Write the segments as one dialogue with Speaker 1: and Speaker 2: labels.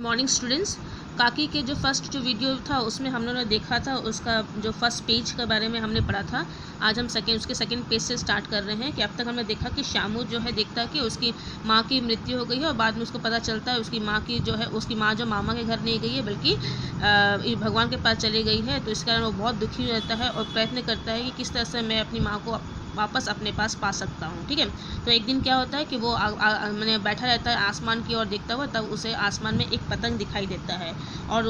Speaker 1: Morning students. काकी के जो फर्स्ट जो वीडियो था उसमें हम लोगों ने देखा था, उसका जो फर्स्ट पेज के बारे में हमने पढ़ा था। आज हम उसके सेकंड पेज से स्टार्ट कर रहे हैं कि अब तक हमने देखा कि शामू जो है देखता है कि उसकी माँ की मृत्यु हो गई है और बाद में उसको पता चलता है उसकी माँ की जो है उसकी माँ जो मामा के घर नहीं गई है बल्कि भगवान के पास चली गई है। तो इस कारण वो बहुत दुखी रहता है और प्रयत्न करता है कि किस तरह से मैं अपनी माँ को वापस अपने पास पा सकता हूँ। ठीक है, तो एक दिन क्या होता है कि वो मैंने बैठा रहता है आसमान की ओर देखता हुआ, तब उसे आसमान में एक पतंग दिखाई देता है और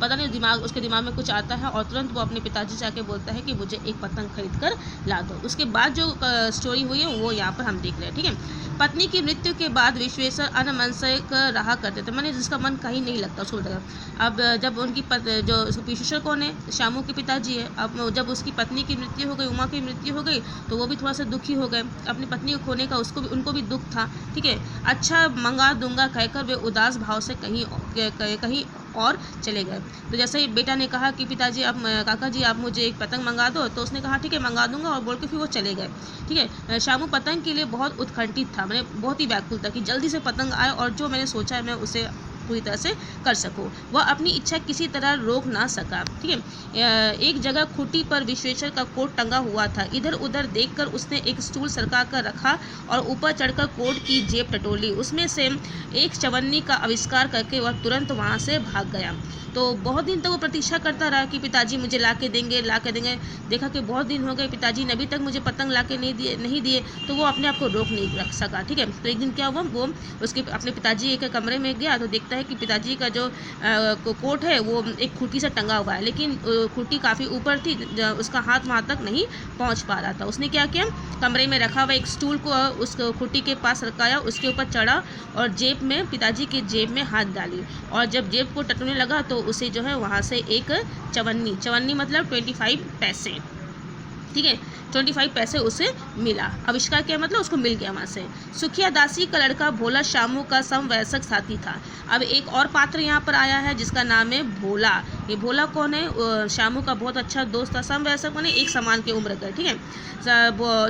Speaker 1: पता नहीं उसके दिमाग में कुछ आता है और तुरंत वो अपने पिताजी से आके बोलता है कि मुझे एक पतंग खरीद कर ला दो। उसके बाद जो स्टोरी हुई है वो यहाँ पर हम देख रहे हैं। ठीक है, पत्नी की मृत्यु के बाद विश्वेश्वर अनमनस्क रहा करते थे, मैंने जिसका मन कहीं नहीं लगता उसको। अब जब उनकी जो विश्वेश्वर कौन है, शामू के पिताजी है। अब जब उसकी पत्नी की मृत्यु हो गई, उमा की मृत्यु हो गई, तो वो भी थोड़ा सा दुखी हो गए। अपनी पत्नी को खोने का उनको भी दुख था। ठीक है, अच्छा मंगा दूंगा कहकर वे उदास भाव से कहीं और चले गए। तो जैसे ही बेटा ने कहा कि पिताजी आप काका जी आप मुझे एक पतंग मंगा दो, तो उसने कहा ठीक है मंगा दूंगा और बोल के फिर वो चले गए। ठीक है, शामू पतंग के लिए बहुत उत्कंठित था, मैंने बहुत ही व्याकुल था कि जल्दी से पतंग आए और जो मैंने सोचा है मैं उसे पूरी तरह से कर सकूं। वह अपनी इच्छा किसी तरह रोक ना सका। ठीक है, एक जगह खूंटी पर विश्वेश्वर का कोट टंगा हुआ था। इधर उधर देखकर उसने एक स्टूल सरका कर रखा और ऊपर चढ़कर कोट की जेब टटोली। उसमें से एक चवन्नी का आविष्कार करके वह तुरंत वहां से भाग गया। तो बहुत दिन तक वो प्रतीक्षा करता रहा कि पिताजी मुझे ला के देंगे। देखा कि बहुत दिन हो गए, पिताजी ने अभी तक मुझे पतंग ला के नहीं दिए, तो वो अपने आप को रोक नहीं रख सका। ठीक है, तो एक दिन क्या हुआ, वो उसके अपने पिताजी के कमरे में गया तो देखता है कि पिताजी का जो कोट है वो एक खूंटी से टंगा हुआ है, लेकिन खूंटी काफ़ी ऊपर थी, उसका हाथ वहाँ तक नहीं पहुँच पा रहा था। उसने क्या किया, कमरे में रखा हुआ एक स्टूल को उस खूंटी के पास रखाया, उसके ऊपर चढ़ा और पिताजी की जेब में हाथ डाली और जब जेब को टटोलने लगा तो उसे जो है वहाँ से एक चवन्नी मतलब 25 पैसे, ठीक है 25 पैसे उसे मिला। आविष्कार क्या मतलब उसको मिल गया वहाँ से। सुखिया दासी का लड़का भोला शामू का समवयस्क साथी था। अब एक और पात्र यहाँ पर आया है जिसका नाम है भोला। ये भोला कौन है, शामू का बहुत अच्छा दोस्त था। समवयस्क माने एक समान की उम्र का। ठीक है,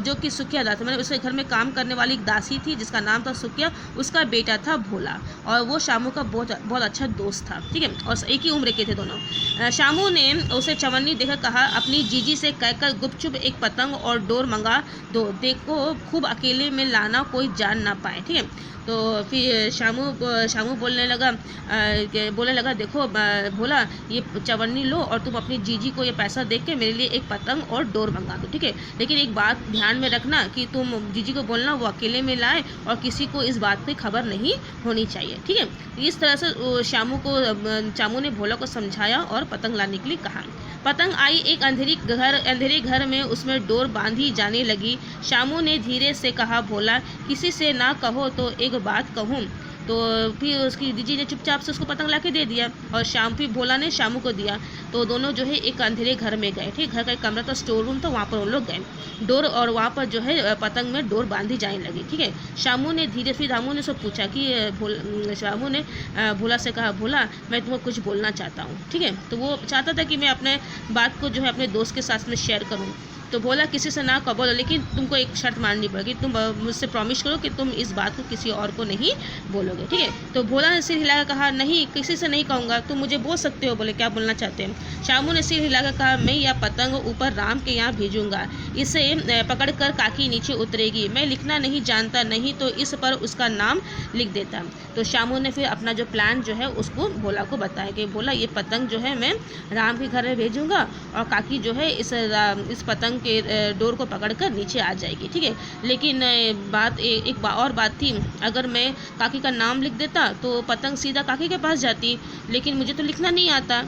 Speaker 1: जो कि सुखिया दासी मैंने उसके घर में काम करने वाली एक दासी थी जिसका नाम था सुखिया, उसका बेटा था भोला और वो शामू का बहुत अच्छा दोस्त था। ठीक है, और एक ही उम्र के थे दोनों। शामू ने उसे चवन्नी देखकर कहा, अपनी जीजी से कहकर गुपचुप एक पतंग और डोर मंगा दो, देखो खूब अकेले में लाना, कोई जान ना पाए। ठीक है, तो फिर शामू बोलने लगा देखो भोला ये चवन्नी लो और तुम अपनी जीजी को ये पैसा देख के मेरे लिए एक पतंग और डोर मंगा दो। ठीक है, लेकिन एक बात ध्यान में रखना कि तुम जीजी को बोलना वो अकेले में लाए और किसी को इस बात की खबर नहीं होनी चाहिए। ठीक है, इस तरह से शामू ने भोला को समझाया और पतंग लाने के लिए कहा। पतंग आई एक अंधेरे घर में, उसमें डोर बांधी जाने लगी। शामू ने धीरे से कहा, भोला किसी से ना कहो तो एक बात कहूँ। तो फिर उसकी दीदी ने चुपचाप से उसको पतंग ला के दे दिया और फिर भोला ने शामू को दिया। तो दोनों जो है एक अंधेरे घर में गए। ठीक, घर का एक कमरा था, स्टोर रूम था, वहाँ पर वो लोग गए डोर और वहाँ पर जो है पतंग में डोर बांधी जाने लगी। ठीक है, शामू ने उससे पूछा कि शामू ने भोला से कहा, भोला मैं तुमको कुछ बोलना चाहता हूँ। ठीक है, तो वो चाहता था कि मैं अपने बात को जो है अपने दोस्त के साथ में शेयर करूँ। तो बोला किसी से ना कहो, लेकिन तुमको एक शर्त माननी पड़ेगी, तुम मुझसे प्रॉमिस करो कि तुम इस बात को किसी और को नहीं बोलोगे। ठीक है, तो भोला ने सिर हिलाकर कहा, नहीं किसी से नहीं कहूँगा, तुम मुझे बोल सकते हो। बोले क्या बोलना चाहते हैं। शामू ने सिर हिलाकर कहा, मैं यह पतंग ऊपर राम के यहाँ भेजूँगा, इसे पकड़कर काकी नीचे उतरेगी। मैं लिखना नहीं जानता, नहीं तो इस पर उसका नाम लिख देता। तो शामू ने फिर अपना जो प्लान जो है उसको भोला को बताया कि भोला ये पतंग जो है मैं राम के घर में भेजूँगा और काकी जो है इस पतंग के डोर को पकड़कर नीचे आ जाएगी। ठीक है, लेकिन एक और बात थी, अगर मैं काकी का नाम लिख देता तो पतंग सीधा काकी के पास जाती, लेकिन मुझे तो लिखना नहीं आता।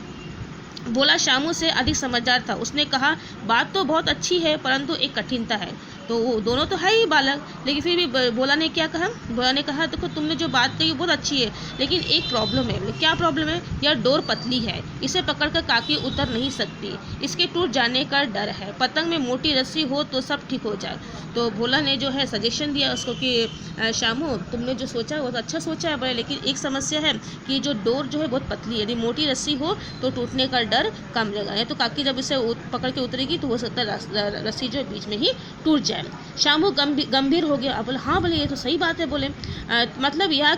Speaker 1: भोला शामू से अधिक समझदार था। उसने कहा, बात तो बहुत अच्छी है परंतु एक कठिनता है। तो वो दोनों तो है ही बालक, लेकिन फिर भी भोला ने क्या कहा, भोला ने कहा देखो तुमने जो बात कही बहुत अच्छी है, लेकिन एक प्रॉब्लम है। क्या प्रॉब्लम है, यह डोर पतली है, इसे पकड़कर काकी उतर नहीं सकती, इसके टूट जाने का डर है। पतंग में मोटी रस्सी हो तो सब ठीक हो जाए। तो भोला ने जो है सजेशन दिया उसको कि शामू तुमने जो सोचा वो तो अच्छा सोचा है, लेकिन एक समस्या है कि जो डोर जो है बहुत पतली है, यदि मोटी रस्सी हो तो टूटने का डर कम रहेगा, तो काकी जब इसे पकड़ के उतरेगी तो हो सकता है रस्सी जो है बीच में ही टूट जाए। जाए। शामू गंभीर हो गया। अब बोले हाँ, बोले ये तो सही बात है। बोले मतलब यह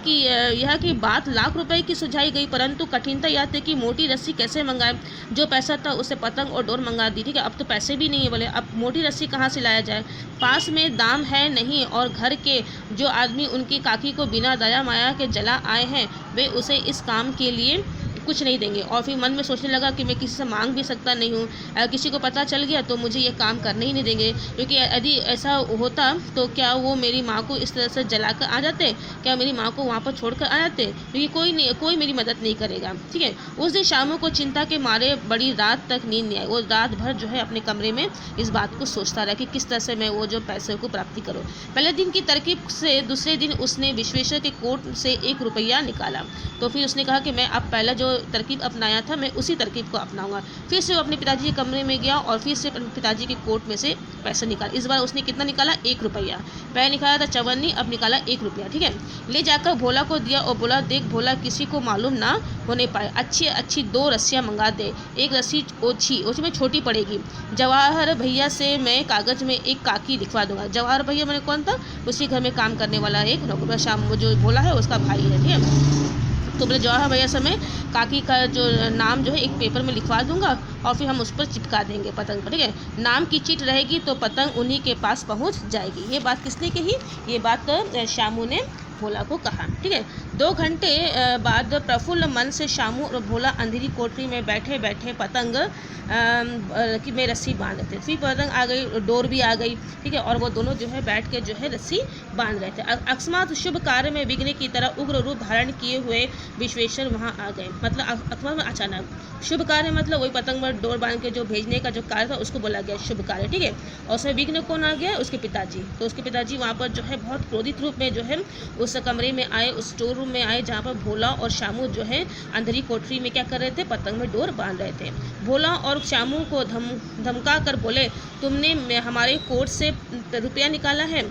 Speaker 1: कि बात लाख रुपए की सुझाई गई, परंतु कठिनता यह थी कि मोटी रस्सी कैसे मंगाए। जो पैसा था उससे पतंग और डोर मंगा दी। ठीक है, अब तो पैसे भी नहीं है। बोले अब मोटी रस्सी कहाँ से लाया जाए, पास में दाम है नहीं, और घर के जो आदमी उनकी काकी को बिना दया माया के जला आए हैं, वे उसे इस काम के लिए कुछ नहीं देंगे। और फिर मन में सोचने लगा कि मैं किसी से मांग भी सकता नहीं हूँ, अगर किसी को पता चल गया तो मुझे ये काम करने ही नहीं देंगे, क्योंकि यदि ऐसा होता तो क्या वो मेरी माँ को इस तरह से जला कर आ जाते, क्या मेरी माँ को वहाँ पर छोड़ कर आ जाते, क्योंकि कोई मेरी मदद नहीं करेगा। ठीक है, उस दिन शामू को चिंता के मारे बड़ी रात तक नींद नहीं आई। वो रात भर जो है अपने कमरे में इस बात को सोचता रहा कि किस तरह से मैं वो जो पैसे को प्राप्ति करूँ। पहले दिन की तरकीब से दूसरे दिन उसने विश्वेश्वर के कोट से 1 रुपया निकाला। तो फिर उसने कहा कि मैं अब पहला जो तरकीब अपनाया था मैं उसी तरकीब को अपनाऊंगा। फिर से वो अपने पिताजी के कमरे में गया और फिर से अपने पिताजी के कोट में से पैसा निकाला। इस बार उसने कितना निकाला, 1 रुपया। पहले निकाला था 54, अब निकाला 1 रुपया। ठीक है, ले जाकर भोला को दिया और बोला, देख भोला, किसी को मालूम ना होने पाए, अच्छी 2 रस्सियाँ मंगा दे। एक रस्सी ओछी में छोटी पड़ेगी। जवाहर भैया से मैं कागज में एक काकी लिखवा दूंगा। जवाहर भैया मैंने कौन था, उसी घर में काम करने वाला एक नौकर, शाम जो भोला है उसका भाई है। ठीक है, तो बोले जवाहर भैया से मैं काकी का जो नाम जो है एक पेपर में लिखवा दूंगा और फिर हम उस पर चिपका देंगे पतंग पर। ठीक है, नाम की चिट रहेगी तो पतंग उन्हीं के पास पहुंच जाएगी। ये बात किसने कही, ये बात शामू ने भोला को कहा। ठीक है, 2 घंटे बाद प्रफुल्ल मन से शामू और भोला अंधेरी कोठरी में बैठे बैठे पतंग की में रस्सी बांध रहे थे। फिर पतंग आ गई, डोर भी आ गई। ठीक है, और वो दोनों जो है बैठ के जो है रस्सी बांध रहे थे। अकस्मात शुभ कार्य में विघ्न की तरह उग्र रूप धारण किए हुए विश्वेश्वर वहाँ आ गए। मतलब अकस्मात में अचानक, शुभ कार्य मतलब वही पतंग पर डोर बांध के जो भेजने का जो कार्य था उसको बोला गया शुभ कार्य। ठीक है, और उसमें विघ्न कौन आ गया, उसके पिताजी। तो उसके पिताजी वहाँ पर जो है बहुत क्रोधित रूप में जो है उस कमरे में आए, उस स्टोर रूम में आए जहाँ पर भोला और शामू जो है अंधेरी कोठरी में क्या कर रहे थे, पतंग में डोर बांध रहे थे। भोला और शामू को धमका कर बोले, तुमने हमारे कोट से रुपया निकाला है।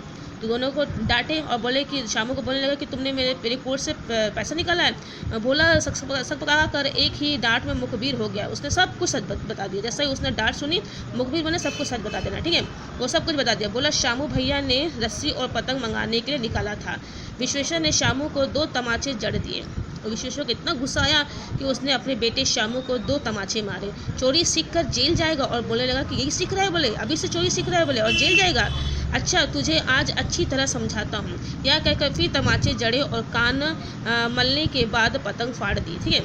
Speaker 1: तो दोनों को डांटे और बोले कि शामू को बोलने लगा कि तुमने मेरे कोट से पैसा निकाला है। भोला सक पका कर एक ही डांट में मुखबिर हो गया। उसने सब कुछ सच बता दिया। जैसे ही उसने डांट सुनी, मुखबिर बने सब कुछ सच बता देना। ठीक है, वो सब कुछ बता दिया। बोला शामू भैया ने रस्सी और पतंग मंगाने के लिए निकाला था। विश्वेश्वर ने शामू को 2 तमाचे जड़ दिए। तो विश्वेश्वर को इतना गुस्सा आया कि उसने अपने बेटे शामू को 2 तमाचे मारे। चोरी सीख कर जेल जाएगा, और बोलने लगा कि यही सीख रहा है, बोले अभी से चोरी सीख रहा है, बोले और जेल जाएगा। अच्छा, तुझे आज अच्छी तरह समझाता हूँ। यह कहकर फिर तमाचे जड़े और कान मलने के बाद पतंग फाड़ दी। ठीक है,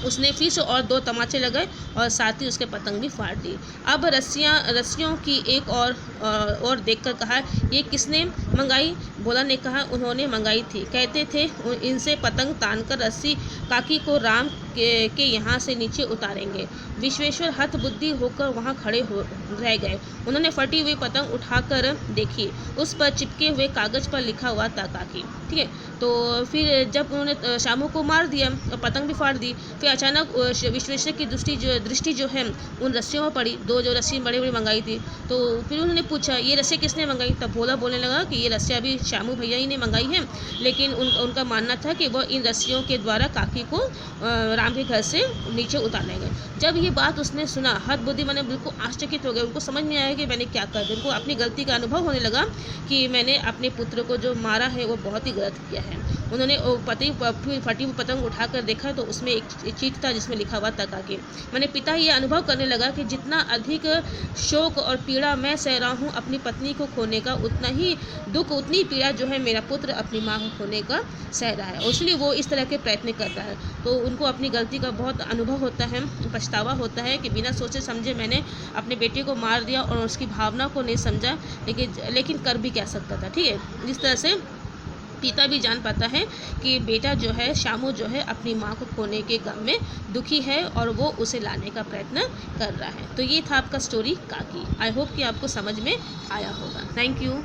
Speaker 1: उसने फिर से और 2 तमाचे लगाए और साथ ही उसके पतंग भी फाड़ दी। अब रस्सियों की एक और देखकर कहा, ये किसने मंगाई? भोला ने कहा, उन्होंने मंगाई थी। कहते थे इनसे पतंग तानकर रस्सी काकी को राम के यहाँ से नीचे उतारेंगे। विश्वेश्वर हतबुद्धि होकर वहाँ खड़े रह गए। उन्होंने फटी हुई पतंग उठाकर देखी। उस पर चिपके हुए कागज पर लिखा हुआ था काकी। ठीक है, तो फिर जब उन्होंने शामू को मार दिया और पतंग भी फाड़ दी, फिर अचानक विश्वेश्वर की दृष्टि जो है उन रस्सियों में पड़ी। 2 जो रस्सी बड़ी बड़ी मंगाई थी। तो फिर उन्होंने पूछा, ये रस्सियाँ किसने मंगाई? तब भोला बोलने लगा कि ये रस्सियाँ भी शामू भैया ही ने मंगाई हैं, लेकिन उनका मानना था कि वह इन रस्सियों के द्वारा काकी को राम के घर से नीचे उतारेंगे। जब ये बात उसने सुना, हद बुद्धि मैंने बिल्कुल आश्चर्यचकित हो गए। उनको समझ नहीं आया कि मैंने क्या कर दिया। उनको अपनी गलती का अनुभव होने लगा कि मैंने अपने पुत्र को जो मारा है वो बहुत ही गलत किया है। उन्होंने फटी हुई पतंग उठाकर देखा तो उसमें एक चिट था जिसमें लिखा हुआ था काकी। मैंने पिता ये अनुभव करने लगा कि जितना अधिक शोक और पीड़ा मैं सह रहा हूँ अपनी पत्नी को खोने का, उतना ही दुख, उतनी पीड़ा जो है मेरा पुत्र अपनी माँ को खोने का सह रहा है। इसलिए वो इस तरह के प्रयत्न करता है। तो उनको अपनी गलती का बहुत अनुभव होता है, पछतावा होता है कि बिना सोचे समझे मैंने अपने बेटे को मार दिया और उसकी भावना को नहीं समझा, लेकिन कर भी क्या सकता था। ठीक है, इस तरह से पिता भी जान पाता है कि बेटा जो है शामू जो है अपनी माँ को खोने के गम में दुखी है और वो उसे लाने का प्रयत्न कर रहा है। तो ये था आपका स्टोरी काकी। आई होप कि आपको समझ में आया होगा। Thank you.